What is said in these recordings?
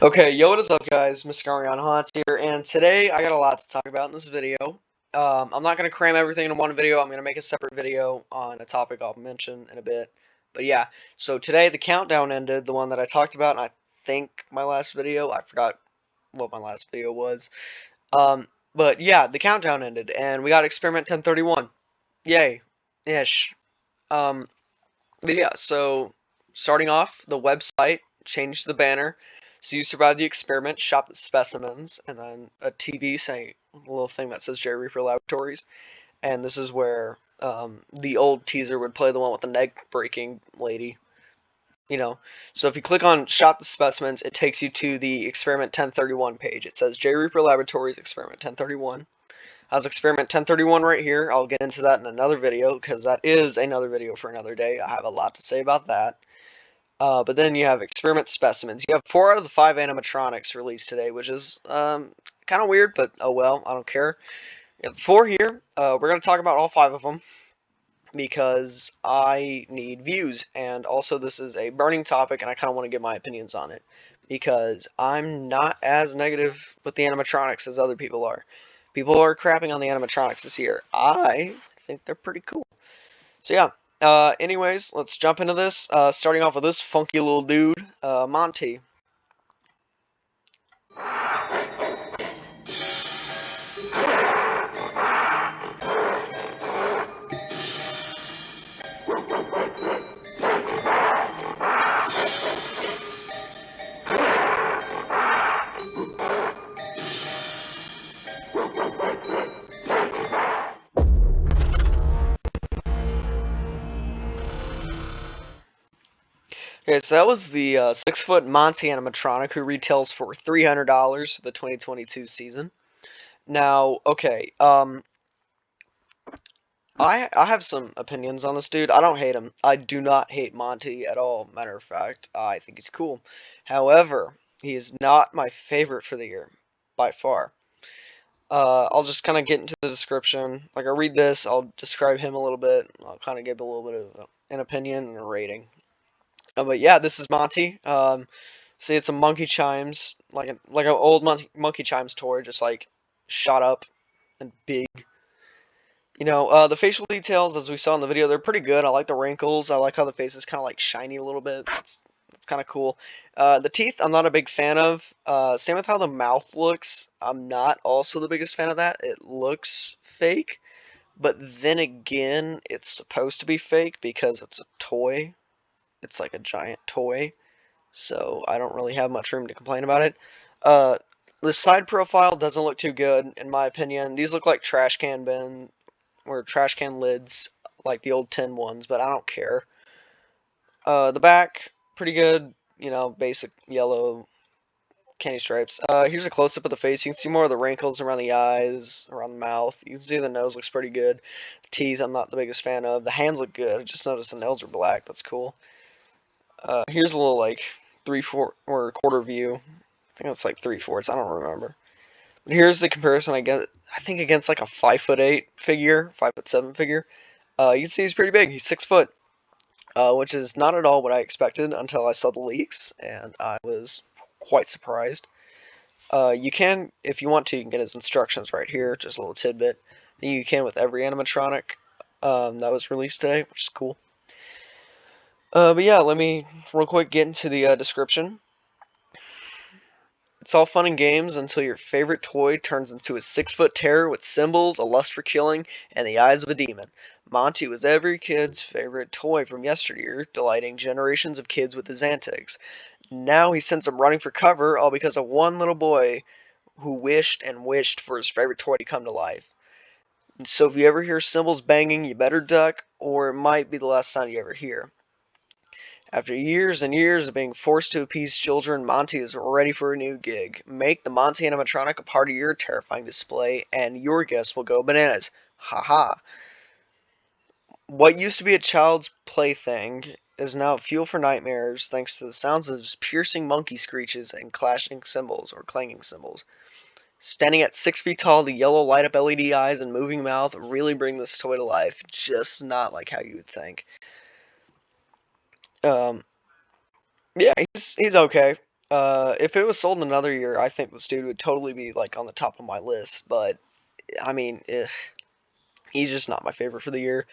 Okay, yo, what is up, guys? Mr. Ariana Haunts here, and today I got a lot to talk about in this video. I'm not going to cram everything into one video. I'm going to make a separate video on a topic I'll mention in a bit. But yeah, so today the countdown ended, the one that I talked about, and I think my last video, I forgot what my last video was. But yeah, the countdown ended, and we got Experiment 1031. Yay. Ish. Um, but yeah, so starting off, the website changed the banner. So you survived the experiment, shop the specimens, and then a TV saying a little thing that says Jerry Reaper Laboratories. And this is where the old teaser would play, the one with the neck breaking lady. You know, so if you click on shop the specimens, it takes you to the experiment 1031 page. It says Jerry Reaper Laboratories experiment 1031. How's experiment 1031 right here? I'll get into that in another video because that is another video for another day. I have a lot to say about that. But then you have experiment specimens. You have 4 out of the 5 animatronics released today, which is kind of weird, but oh well, I don't care. You have 4 here. We're going to talk about all 5 of them because I need views, and also this is a burning topic, and I kind of want to give my opinions on it because I'm not as negative with the animatronics as other people are. People are crapping on the animatronics this year. I think they're pretty cool. So yeah. Anyways, let's jump into this. Starting off with this funky little dude, Monty. Okay, so that was the 6-foot Monty animatronic who retails for $300 for the 2022 season. Now, okay, I have some opinions on this dude. I don't hate him. I do not hate Monty at all. Matter of fact, I think he's cool. However, he is not my favorite for the year, by far. I'll just kind of get into the description. Like, I read this, I'll describe him a little bit. I'll kind of give a little bit of an opinion and a rating. But yeah, this is Monty. See, it's a Monkey Chimes, like an old Monkey Chimes toy, just like shot up and big. You know, the facial details, as we saw in the video, they're pretty good. I like the wrinkles. I like how the face is kind of like shiny a little bit. That's kind of cool. The teeth, I'm not a big fan of. Same with how the mouth looks. I'm not also the biggest fan of that. It looks fake, but then again, it's supposed to be fake because it's a toy. It's like a giant toy, so I don't really have much room to complain about it. Uh, the side profile doesn't look too good, in my opinion. These look like trash can bin or trash can lids, like the old tin ones, but I don't care. The back, pretty good, you know, basic yellow candy stripes. Here's a close-up of the face. You can see more of the wrinkles around the eyes, around the mouth. You can see the nose looks pretty good. The teeth, I'm not the biggest fan of. The hands look good. I just noticed the nails are black. That's cool. Here's a little, like, 3/4 or quarter view. I think it's like 3/4. I don't remember. But here's the comparison I get. I think against like a 5'8" figure, 5'7" figure. You can see he's pretty big. He's 6 foot, which is not at all what I expected until I saw the leaks, and I was quite surprised. You can, if you want to, you can get his instructions right here. Just a little tidbit. I think you can with every animatronic that was released today, which is cool. But yeah, let me real quick get into the description. It's all fun and games until your favorite toy turns into a 6-foot terror with symbols, a lust for killing, and the eyes of a demon. Monty was every kid's favorite toy from yesteryear, delighting generations of kids with his antics. Now he sends them running for cover, all because of one little boy who wished and wished for his favorite toy to come to life. So if you ever hear cymbals banging, you better duck, or it might be the last sound you ever hear. After years and years of being forced to appease children, Monty is ready for a new gig. Make the Monty animatronic a part of your terrifying display, and your guests will go bananas. Haha. What used to be a child's plaything is now fuel for nightmares thanks to the sounds of piercing monkey screeches and clashing cymbals or clanging cymbals. Standing at 6 feet tall, the yellow light up LED eyes and moving mouth really bring this toy to life, just not like how you would think. Yeah, he's okay. If it was sold in another year, I think this dude would totally be like on the top of my list. But I mean, if he's just not my favorite for the year.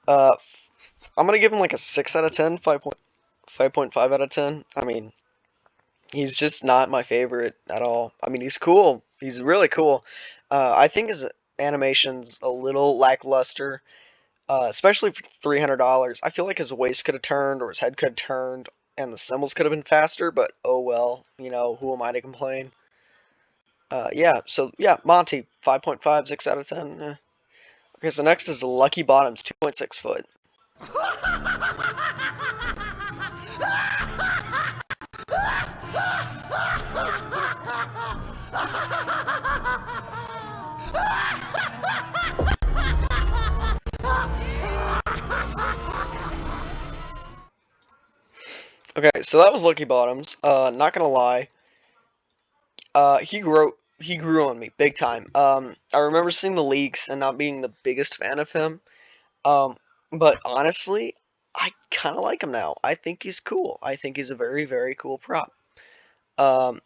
Uh, I'm gonna give him like a 6 out of 10, 5.5 out of 10. I mean, he's just not my favorite at all. I mean, he's cool. He's really cool. I think his animation's a little lackluster, especially for $300. I feel like his waist could have turned or his head could have turned, and the symbols could have been faster. But oh well, who am I to complain? Yeah. So yeah, Monty, 5.5, 6 out of 10. Okay, so next is Lucky Bottoms, 2.6 foot. Okay, so that was Lucky Bottoms. Not gonna lie, he grew on me big time. I remember seeing the leaks and not being the biggest fan of him. Um, but honestly, I kind of like him now. I think he's cool. I think he's a very, very cool prop. Um,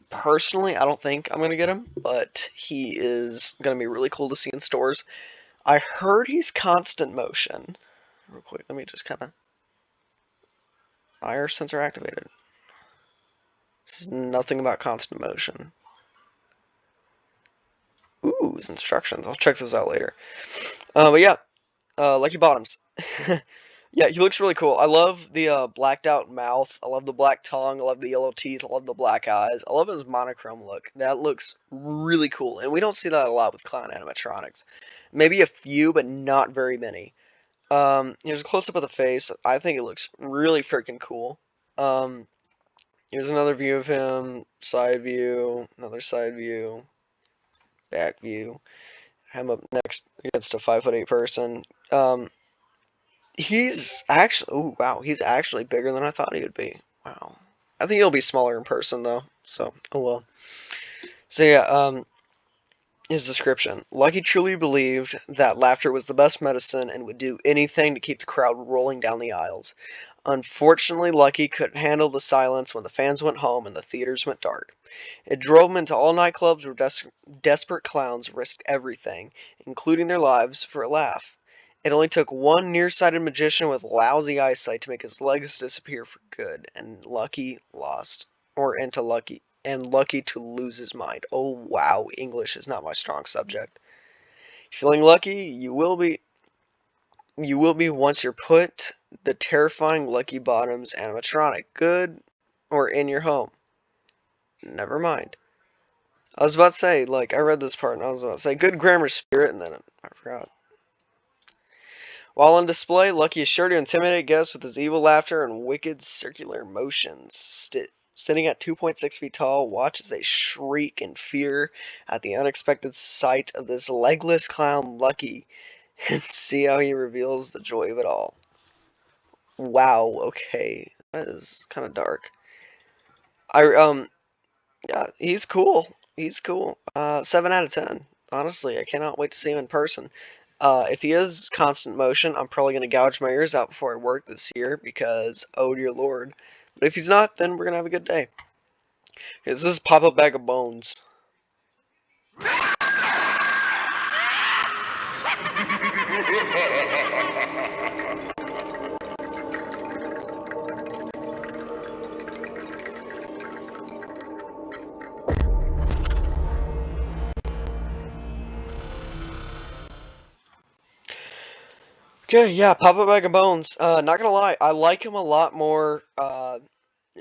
Personally, I don't think I'm gonna get him, but he is gonna be really cool to see in stores. I heard he's constant motion. Real quick, let me just kind of IR sensor activated. This is nothing about constant motion. Ooh, his instructions. I'll check those out later. But yeah, Lucky Bottoms. Yeah, he looks really cool. I love the blacked out mouth. I love the black tongue. I love the yellow teeth. I love the black eyes. I love his monochrome look. That looks really cool. And we don't see that a lot with clown animatronics. Maybe a few, but not very many. Here's a close up of the face. I think it looks really freaking cool. Um, Here's another view of him. Side view. Another side view. Back view. Him up next against a 5'8" person. He's actually, oh wow, he's actually bigger than I thought he would be. Wow. I think he'll be smaller in person though. So, oh well. So yeah, his description. Lucky truly believed that laughter was the best medicine and would do anything to keep the crowd rolling down the aisles. Unfortunately, Lucky couldn't handle the silence when the fans went home and the theaters went dark. It drove him into all nightclubs where desperate clowns risked everything, including their lives, for a laugh. It only took one nearsighted magician with lousy eyesight to make his legs disappear for good, and Lucky lost. Or into Lucky. And Lucky to lose his mind. Oh wow, English is not my strong subject. Feeling lucky, you will be once you're put the terrifying Lucky Bottoms animatronic good or in your home. Never mind. I was about to say, like, I read this part and I was about to say, good grammar, Spirit, and then I forgot. While on display, Lucky is sure to intimidate guests with his evil laughter and wicked circular motions. Sitting at 2.6 feet tall, watch as they shriek in fear at the unexpected sight of this legless clown Lucky, and see how he reveals the joy of it all. Wow, okay. That is kind of dark. Yeah, he's cool. He's cool. 7 out of 10. Honestly, I cannot wait to see him in person. If he is constant motion, I'm probably going to gouge my ears out before I work this year because, oh dear lord. But if he's not, then we're going to have a good day. This is Pop-Up Bag of Bones. Okay, yeah, Pop-Up Bag of Bones. Not gonna lie, I like him a lot more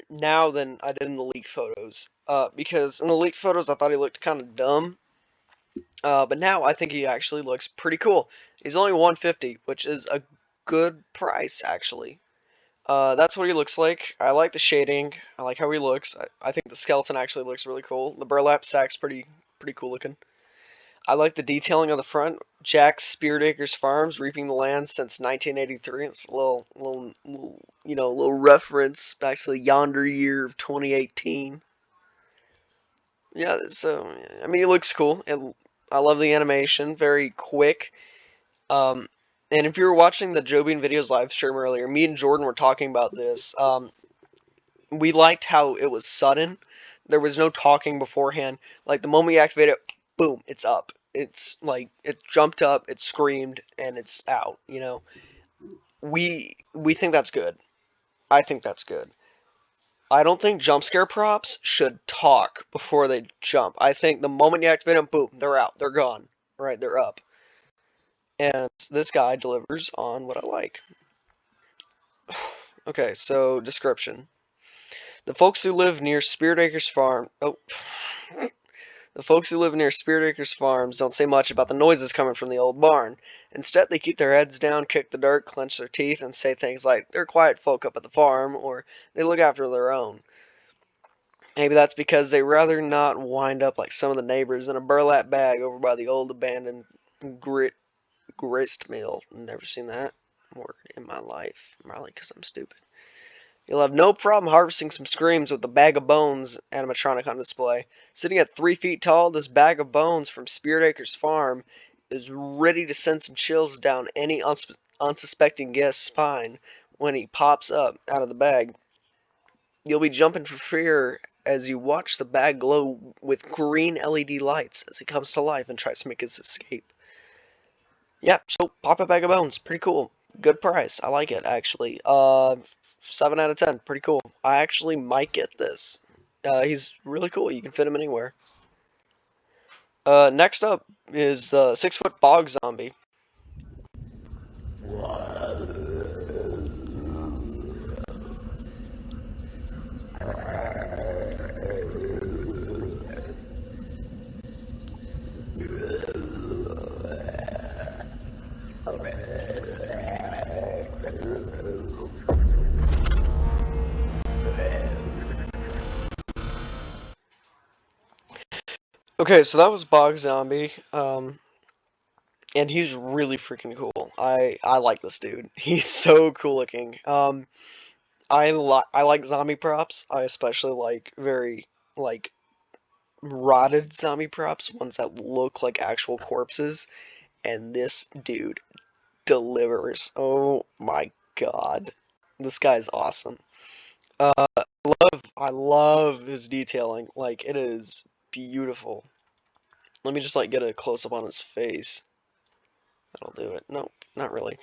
now than I did in the leak photos. Because in the leak photos, I thought he looked kind of dumb. But now I think he actually looks pretty cool. He's only $150, which is a good price, actually. That's what he looks like. I like the shading. I like how he looks. I think the skeleton actually looks really cool. The burlap sack's pretty cool looking. I like the detailing on the front. Jack's Spirit Acres Farms, reaping the land since 1983. It's a little reference back to the yonder year of 2018. Yeah, so I mean, it looks cool. I love the animation, very quick. And if you were watching the Joe Bean Videos live stream earlier, me and Jordan were talking about this. We liked how it was sudden. There was no talking beforehand. Like the moment you activate it, boom, it's up. It's like it jumped up, it screamed, and it's out. We think that's good. I think that's good. I don't think jump scare props should talk before they jump. I think the moment you activate them, boom, they're out, they're gone. Right, they're up. And this guy delivers on what I like. Okay, so description. The folks who live near Spirit Acres Farm. Oh. The folks who live near Spirit Acres Farms don't say much about the noises coming from the old barn. Instead, they keep their heads down, kick the dirt, clench their teeth, and say things like, they're quiet folk up at the farm, or they look after their own. Maybe that's because they rather not wind up like some of the neighbors in a burlap bag over by the old abandoned grist mill. Never seen that word in my life, probably because I'm stupid. You'll have no problem harvesting some screams with the Bag of Bones animatronic on display. Sitting at 3 feet tall, this Bag of Bones from Spirit Acres Farm is ready to send some chills down any unsuspecting guest's spine when he pops up out of the bag. You'll be jumping for fear as you watch the bag glow with green LED lights as he comes to life and tries to make his escape. Yeah, so Pop-Up Bag of Bones, pretty cool. Good price. I like it, actually. 7 out of 10, pretty cool. I actually might get this. He's really cool. You can fit him anywhere. Next up is the 6-foot Bog Zombie. Okay, so that was Bog Zombie. And he's really freaking cool. I like this dude. He's so cool looking. I like zombie props. I especially like very like rotted zombie props, ones that look like actual corpses. And this dude delivers. Oh my god, this guy's awesome. I love his detailing. Like it is beautiful. Let me just like get a close up on his face. That'll do it. Nope, not really.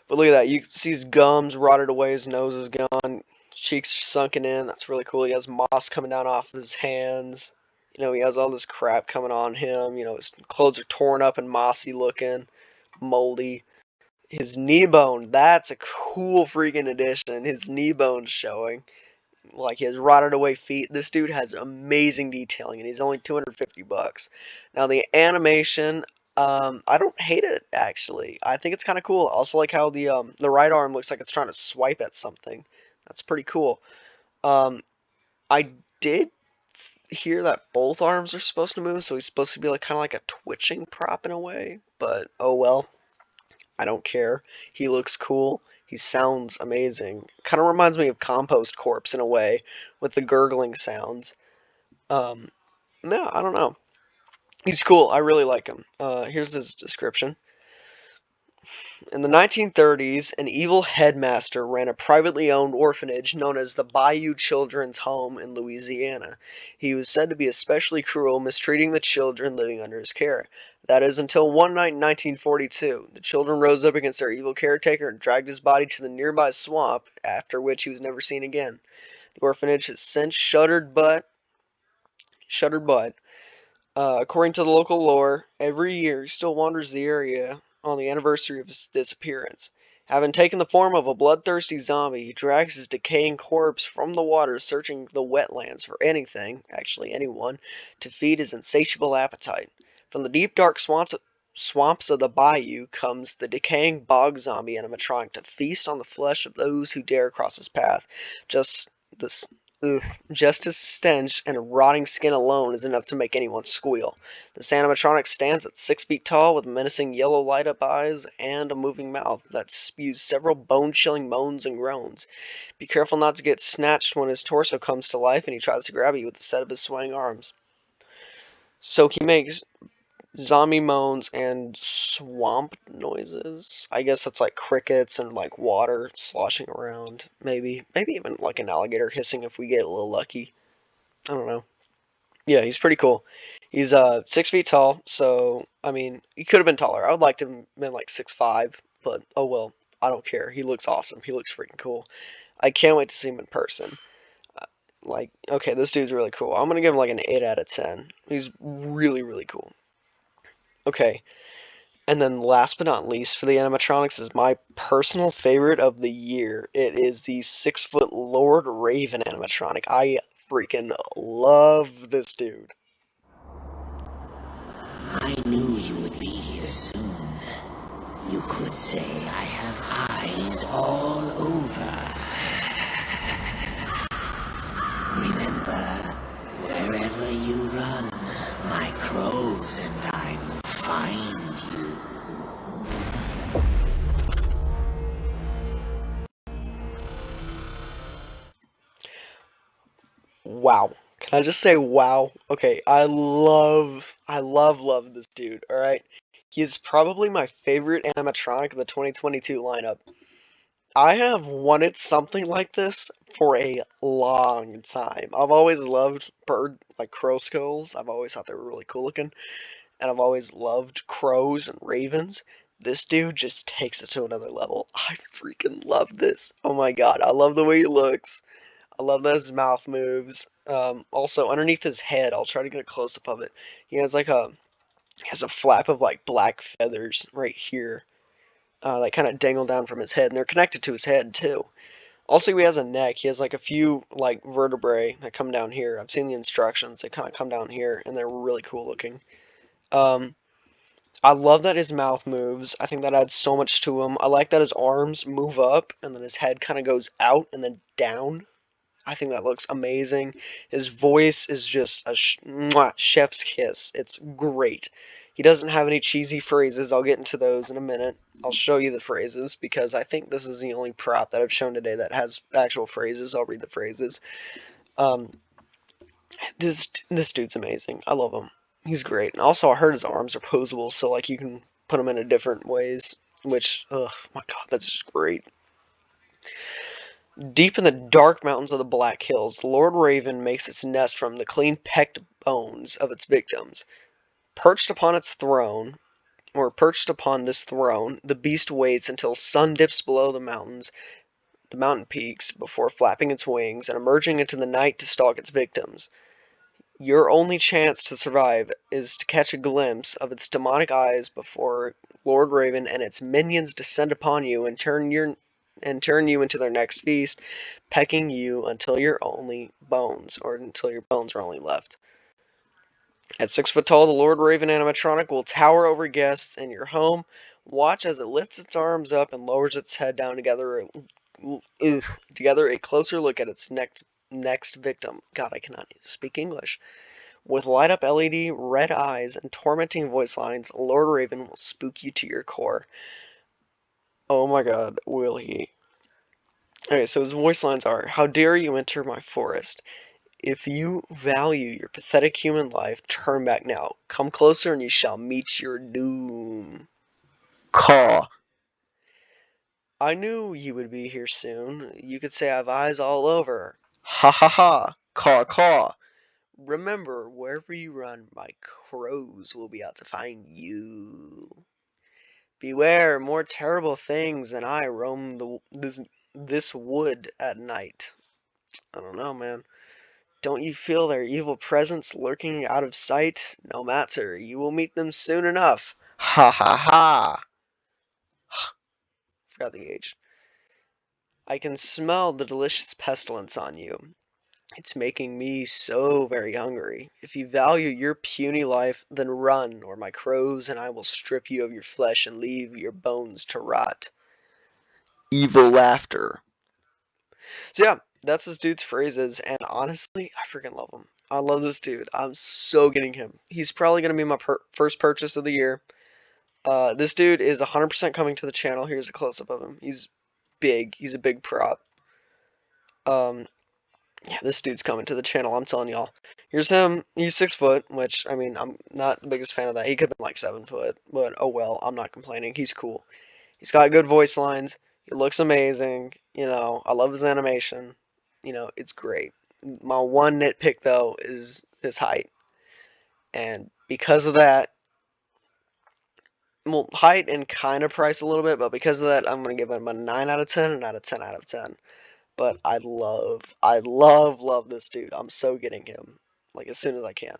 But look at that. You can see his gums rotted away. His nose is gone. His cheeks are sunken in. That's really cool. He has moss coming down off of his hands. He has all this crap coming on him. His clothes are torn up and mossy looking, moldy. His knee bone, that's a cool freaking addition. His knee bone's showing. Like he has rotted away feet. This dude has amazing detailing, and he's only $250. Now the animation, I don't hate it actually. I think it's kind of cool. I also like how the right arm looks like it's trying to swipe at something. That's pretty cool. I did hear that both arms are supposed to move, so he's supposed to be like kind of like a twitching prop in a way. But oh well, I don't care. He looks cool. He sounds amazing. Kind of reminds me of Compost Corpse in a way, with the gurgling sounds. No, I don't know. He's cool. I really like him. Here's his description. In the 1930s, an evil headmaster ran a privately owned orphanage known as the Bayou Children's Home in Louisiana. He was said to be especially cruel, mistreating the children living under his care. That is until one night in 1942. The children rose up against their evil caretaker and dragged his body to the nearby swamp, after which he was never seen again. The orphanage has since shuttered but according to the local lore, every year he still wanders the area on the anniversary of his disappearance. Having taken the form of a bloodthirsty zombie, he drags his decaying corpse from the water, searching the wetlands for anything, actually anyone, to feed his insatiable appetite. From the deep dark swamps of the bayou comes the decaying bog zombie animatronic to feast on the flesh of those who dare cross his path. Just this Just his stench and rotting skin alone is enough to make anyone squeal. This animatronic stands at 6 feet tall with menacing yellow light-up eyes and a moving mouth that spews several bone-chilling moans and groans. Be careful not to get snatched when his torso comes to life and he tries to grab you with a set of his swaying arms. So he makes zombie moans and swamp noises. I guess that's like crickets and like water sloshing around. Maybe even like an alligator hissing if we get a little lucky. I don't know. Yeah, he's pretty cool. He's 6 feet tall, so I mean he could have been taller. I would like to have been like 6'5", but oh well. I don't care. He looks awesome. He looks freaking cool. I can't wait to see him in person. Uh, Like, okay, this dude's really cool. I'm gonna give him like an 8 out of 10. He's really, really cool. Okay, and then last but not least for the animatronics is my personal favorite of the year. It is the 6-foot Lord Raven animatronic. I freaking love this dude. I knew you would be here soon. You could say I have eyes all over. Remember, wherever you run, my crows and I will find you. Wow. Can I just say wow? Okay, love this dude, alright? He is probably my favorite animatronic of the 2022 lineup. I have wanted something like this for a long time. I've always loved like crow skulls. I've always thought they were really cool looking. And I've always loved crows and ravens. This dude just takes it to another level. I freaking love this. Oh my god, I love the way he looks. I love that his mouth moves. Also, underneath his head, I'll try to get a close up of it. He has like he has a flap of like black feathers right here, that kind of dangle down from his head, and they're connected to his head too. Also, he has a neck. He has like a few like vertebrae that come down here. I've seen the instructions. They kind of come down here, and they're really cool looking. Um, I love that his mouth moves. I think that adds so much to him. I like that his arms move up, and then his head kind of goes out and then down. I think that looks amazing. His voice is just a chef's kiss. It's great. He doesn't have any cheesy phrases. I'll get into those in a minute. I'll show you the phrases because I think this is the only prop that I've shown today that has actual phrases. I'll read the phrases. Um, this dude's amazing. I love him. He's great. And also, I heard his arms are posable, so like you can put them in different ways. Which, oh my god, that's just great. Deep in the dark mountains of the Black Hills, the Lord Raven makes its nest from the clean-pecked bones of its victims. Perched upon this throne, the beast waits until sun dips below the mountain peaks, before flapping its wings and emerging into the night to stalk its victims. Your only chance to survive is to catch a glimpse of its demonic eyes before Lord Raven and its minions descend upon you and turn you into their next feast, pecking you until your bones are only left. At 6 foot tall, the Lord Raven animatronic will tower over guests in your home. Watch as it lifts its arms up and lowers its head down together a closer look at its next victim. God, I cannot speak English. With light up LED red eyes and tormenting voice lines, Lord Raven will spook you to your core. Oh my god, will he? Okay, so his voice lines are, "How dare you enter my forest? If you value your pathetic human life, turn back now. Come closer and you shall meet your doom. Caw. I knew you would be here soon. You could say I've eyes all over. Ha ha ha. Caw caw. Remember, wherever you run, my crows will be out to find you. Beware, more terrible things than I roam this wood at night." I don't know, man. "Don't you feel their evil presence lurking out of sight? No matter, you will meet them soon enough. Ha ha ha." Forgot the age. "I can smell the delicious pestilence on you. It's making me so very hungry. If you value your puny life, then run, or my crows and I will strip you of your flesh and leave your bones to rot." Evil laughter. So yeah, that's this dude's phrases, and honestly, I freaking love him. I love this dude. I'm so getting him. He's probably gonna be my first purchase of the year. This dude is 100% coming to the channel. Here's a close up of him. He's big. He's a big prop. Um, Yeah, this dude's coming to the channel, I'm telling y'all. Here's him. He's 6 foot, which, I mean, I'm not the biggest fan of that. He could have been like 7 foot, but oh well, I'm not complaining. He's cool. He's got good voice lines. He looks amazing. You know, I love his animation. You know, it's great. My one nitpick, though, is his height. And because of that, well, height and kind of price a little bit, but because of that, I'm going to give him a 9 out of 10 and not a 10 out of 10. But I love this dude. I'm so getting him, like, as soon as I can.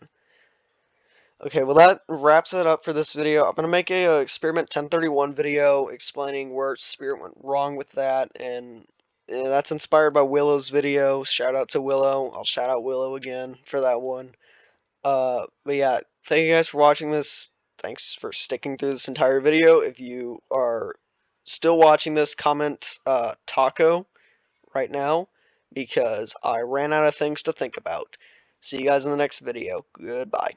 Okay, well, that wraps it up for this video. I'm going to make a Experiment 1031 video explaining where Spirit went wrong with that, and that's inspired by Willow's video. Shout out to Willow. I'll shout out Willow again for that one. But yeah, thank you guys for watching this. Thanks for sticking through this entire video. If you are still watching this, comment taco right now, because I ran out of things to think about. See you guys in the next video. Goodbye.